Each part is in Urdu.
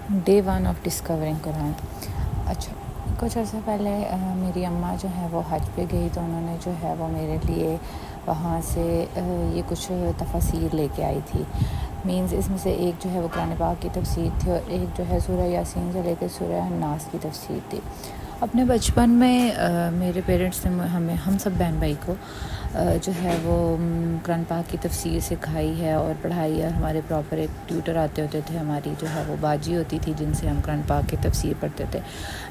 ڈے 1 آف ڈسکورنگ قرآن۔ اچھا، کچھ عرصہ پہلے میری اماں جو ہے وہ حج پہ گئی، تو انہوں نے جو ہے وہ میرے لیے وہاں سے یہ کچھ تفاسیر لے کے آئی تھی۔ مینز اس میں سے ایک جو ہے وہ قرآن پاک کی تفسیر تھی، اور ایک جو ہے سورہ یاسین سے لے کے سورہ الناس کی تفسیر تھی۔ اپنے بچپن میں میرے پیرنٹس نے ہم سب بہن بھائی کو جو ہے وہ قرآن پاک کی تفسیر سکھائی ہے اور پڑھائی ہے۔ ہمارے پراپر ایک ٹیوٹر آتے ہوتے تھے، ہماری جو ہے وہ باجی ہوتی تھی جن سے ہم قرآن پاک کی تفسیر پڑھتے تھے۔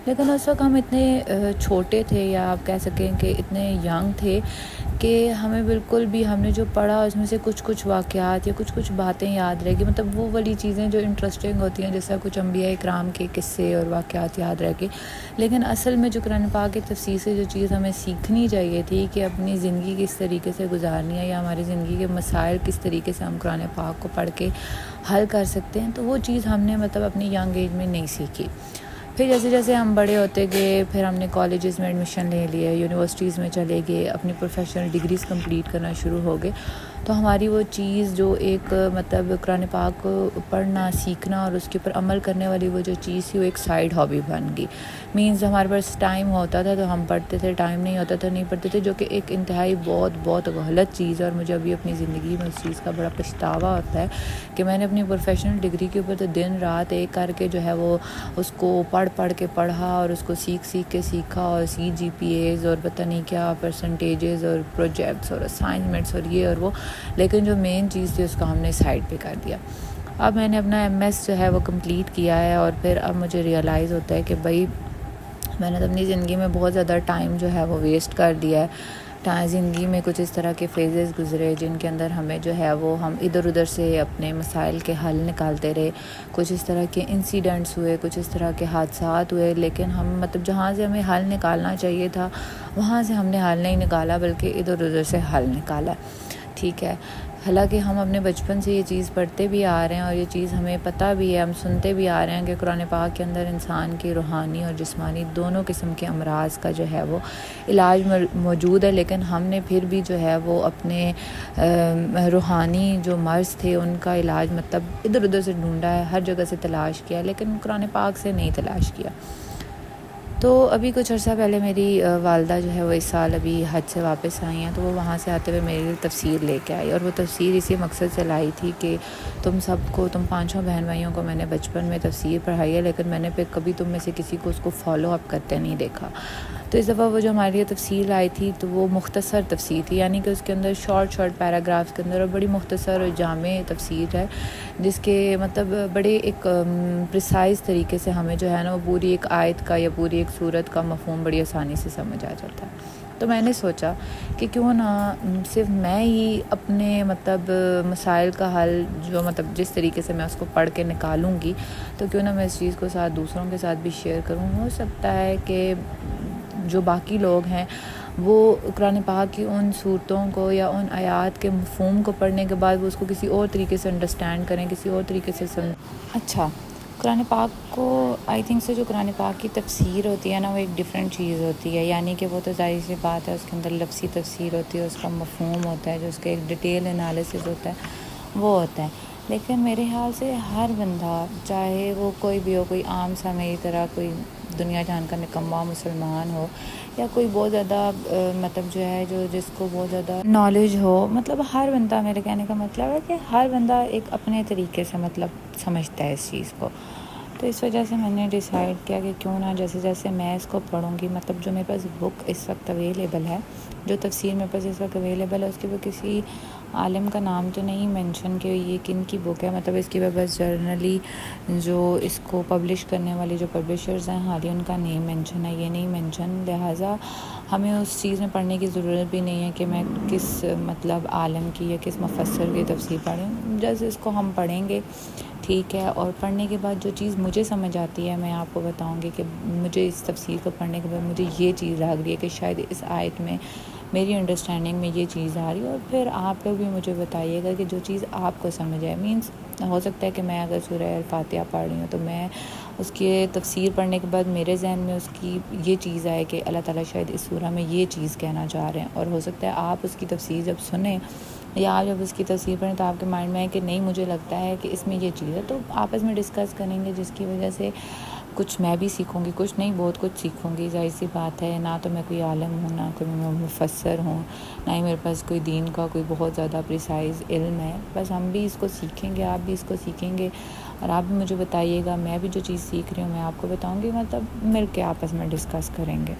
لیکن اس وقت ہم اتنے چھوٹے تھے، یا آپ کہہ سکیں کہ اتنے ینگ تھے کہ ہمیں بالکل بھی ہم نے جو پڑھا اس میں سے کچھ واقعات یا کچھ باتیں یاد رہ گئی، مطلب وہ والی چیزیں جو انٹرسٹنگ ہوتی ہیں، جیسا کچھ انبیاء اکرام کے قصے اور واقعات یاد رہ گئے۔ لیکن اصل میں جو قرآن پاک کی تفسیر سے جو چیز ہمیں سیکھنی چاہیے تھی کہ اپنی زندگی کس طریقے سے گزارنی ہے، یا ہماری زندگی کے مسائل کس طریقے سے ہم قرآن پاک کو پڑھ کے حل کر سکتے ہیں، تو وہ چیز ہم نے مطلب اپنی ینگ ایج میں نہیں سیکھی۔ پھر جیسے جیسے ہم بڑے ہوتے گئے، پھر ہم نے کالجز میں ایڈمیشن لے لیے، یونیورسٹیز میں چلے گئے، اپنی پروفیشنل ڈگریز کمپلیٹ کرنا شروع ہو گئے، تو ہماری وہ چیز جو ایک مطلب قرآن پاک کو پڑھنا سیکھنا اور اس کے اوپر عمل کرنے والی وہ جو چیز تھی، وہ ایک سائیڈ ہابی بن گئی۔ مینز ہمارے پاس ٹائم ہوتا تھا تو ہم پڑھتے تھے، ٹائم نہیں ہوتا تھا نہیں پڑھتے تھے، جو کہ ایک انتہائی بہت غلط چیز ہے۔ اور مجھے ابھی اپنی زندگی میں اس چیز کا بڑا پچھتاوا ہوتا ہے کہ میں نے اپنی پروفیشنل ڈگری کے اوپر تو دن رات ایک کر کے جو ہے وہ اس کو پڑھ کے پڑھا، اور اس کو سیکھ کے سیکھا، اور GPAs اور پتہ نہیں کیا پرسنٹیجز اور پروجیکٹس اور اسائنمنٹس اور یہ اور وہ، لیکن جو مین چیز تھی اس کو ہم نے سائڈ پہ کر دیا۔ اب میں نے اپنا MS جو ہے وہ کمپلیٹ کیا ہے، اور پھر اب مجھے ریئلائز ہوتا ہے کہ بھائی میں نے اپنی زندگی میں بہت زیادہ ٹائم جو ہے وہ ویسٹ کر دیا ہے۔ زندگی میں کچھ اس طرح کے فیزز گزرے جن کے اندر ہمیں جو ہے وہ ہم ادھر ادھر سے اپنے مسائل کے حل نکالتے رہے، کچھ اس طرح کے انسیڈنٹس ہوئے، کچھ اس طرح کے حادثات ہوئے، لیکن ہم مطلب جہاں سے ہمیں حل نکالنا چاہیے تھا وہاں سے ہم نے حل نہیں نکالا، بلکہ ادھر ادھر سے حل نکالا۔ ٹھیک ہے، حالانکہ ہم اپنے بچپن سے یہ چیز پڑھتے بھی آ رہے ہیں، اور یہ چیز ہمیں پتہ بھی ہے، ہم سنتے بھی آ رہے ہیں کہ قرآن پاک کے اندر انسان کی روحانی اور جسمانی دونوں قسم کے امراض کا جو ہے وہ علاج موجود ہے، لیکن ہم نے پھر بھی جو ہے وہ اپنے روحانی جو مرض تھے ان کا علاج مطلب ادھر ادھر سے ڈھونڈا ہے، ہر جگہ سے تلاش کیا، لیکن قرآن پاک سے نہیں تلاش کیا۔ تو ابھی کچھ عرصہ پہلے میری والدہ جو ہے وہ اس سال ابھی حج سے واپس آئی ہیں، تو وہ وہاں سے آتے ہوئے میرے لیے تفسیر لے کے آئی، اور وہ تفسیر اسی مقصد سے لائی تھی کہ تم 5 بہن بھائیوں کو میں نے بچپن میں تفسیر پڑھائی ہے، لیکن میں نے پھر کبھی تم میں سے کسی کو اس کو فالو اپ کرتے نہیں دیکھا۔ تو اس دفعہ وہ جو ہمارے لیے تفسیر لائی تھی تو وہ مختصر تفسیر تھی، یعنی کہ اس کے اندر شارٹ پیراگرافس کے اندر، اور بڑی مختصر اور جامع تفسیر ہے، جس کے مطلب بڑے ایک پریسائز طریقے سے ہمیں جو ہے نا وہ پوری ایک آیت کا یا پوری ایک سورت کا مفہوم بڑی آسانی سے سمجھ آ جاتا ہے۔ تو میں نے سوچا کہ کیوں نہ صرف میں ہی اپنے مطلب مسائل کا حل جو مطلب جس طریقے سے میں اس کو پڑھ کے نکالوں گی، تو کیوں نہ میں اس چیز کو ساتھ دوسروں کے ساتھ بھی شیئر کروں۔ ہو سکتا ہے کہ جو باقی لوگ ہیں وہ قرآن پاک کی ان صورتوں کو یا ان آیات کے مفہوم کو پڑھنے کے بعد وہ اس کو کسی اور طریقے سے انڈرسٹینڈ کریں، کسی اور طریقے سے اچھا، قرآن پاک کو آئی تھنک سے جو قرآن پاک کی تفسیر ہوتی ہے نا، وہ ایک ڈیفرنٹ چیز ہوتی ہے، یعنی کہ وہ تو ظاہر سی بات ہے اس کے اندر لفظی تفسیر ہوتی ہے، اس کا مفہوم ہوتا ہے، جو اس کا ایک ڈیٹیل انالیسس ہوتا ہے وہ ہوتا ہے۔ لیکن میرے خیال سے ہر بندہ، چاہے وہ کوئی بھی ہو، کوئی عام سا میری طرح کوئی دنیا جان کا نکما مسلمان ہو، یا کوئی بہت زیادہ مطلب جو ہے جس کو بہت زیادہ نالج ہو، مطلب ہر بندہ، میرے کہنے کا مطلب ہے کہ ہر بندہ ایک اپنے طریقے سے مطلب سمجھتا ہے اس چیز کو۔ تو اس وجہ سے میں نے ڈیسائیڈ کیا کہ کیوں نہ جیسے جیسے میں اس کو پڑھوں گی، مطلب جو میرے پاس بک اس وقت اویلیبل ہے، جو تفسیر میرے پاس اس وقت اویلیبل ہے، اس کے اوپر کسی عالم کا نام تو نہیں مینشن کہ یہ کن کی بک ہے، مطلب اس کی بس جرنلی جو اس کو پبلش کرنے والی جو پبلشرز ہیں حالی ان کا نیم مینشن ہے، یہ نہیں مینشن، لہٰذا ہمیں اس چیز میں پڑھنے کی ضرورت بھی نہیں ہے کہ میں کس مطلب عالم کی یا کس مفسر کی تفسیر پڑھیں، جیسے اس کو ہم پڑھیں گے ٹھیک ہے، اور پڑھنے کے بعد جو چیز مجھے سمجھ آتی ہے میں آپ کو بتاؤں گی کہ مجھے اس تفسیر کو پڑھنے کے بعد مجھے یہ چیز لگ رہی ہے کہ شاید اس آیت میں میری انڈرسٹینڈنگ میں یہ چیز آ رہی ہے، اور پھر آپ لوگ بھی مجھے بتائیے گا کہ جو چیز آپ کو سمجھ آئے۔ مینس ہو سکتا ہے کہ میں اگر سورہ الفاتحہ پڑھ رہی ہوں تو میں اس کی تفسیر پڑھنے کے بعد میرے ذہن میں اس کی یہ چیز آئے کہ اللہ تعالیٰ شاید اس سورہ میں یہ چیز کہنا چاہ رہے ہیں، اور ہو سکتا ہے آپ اس کی تفسیر جب سنیں یا آپ جب اس کی تفسیر پڑھیں تو آپ کے مائنڈ میں ہے کہ نہیں مجھے لگتا ہے کہ اس میں یہ چیز ہے، تو آپس میں ڈسکس کریں گے، جس کی وجہ سے کچھ میں بھی سیکھوں گی، کچھ نہیں بہت کچھ سیکھوں گی، ظاہر سی بات ہے۔ نہ تو میں کوئی عالم ہوں، نہ کوئی میں مفسر ہوں، نہ ہی میرے پاس کوئی دین کا کوئی بہت زیادہ پریسائز علم ہے، بس ہم بھی اس کو سیکھیں گے، آپ بھی اس کو سیکھیں گے، اور آپ بھی مجھے بتائیے گا، میں بھی جو چیز سیکھ رہی ہوں میں آپ کو بتاؤں گی، مطلب مل کے آپس میں ڈسکس کریں گے۔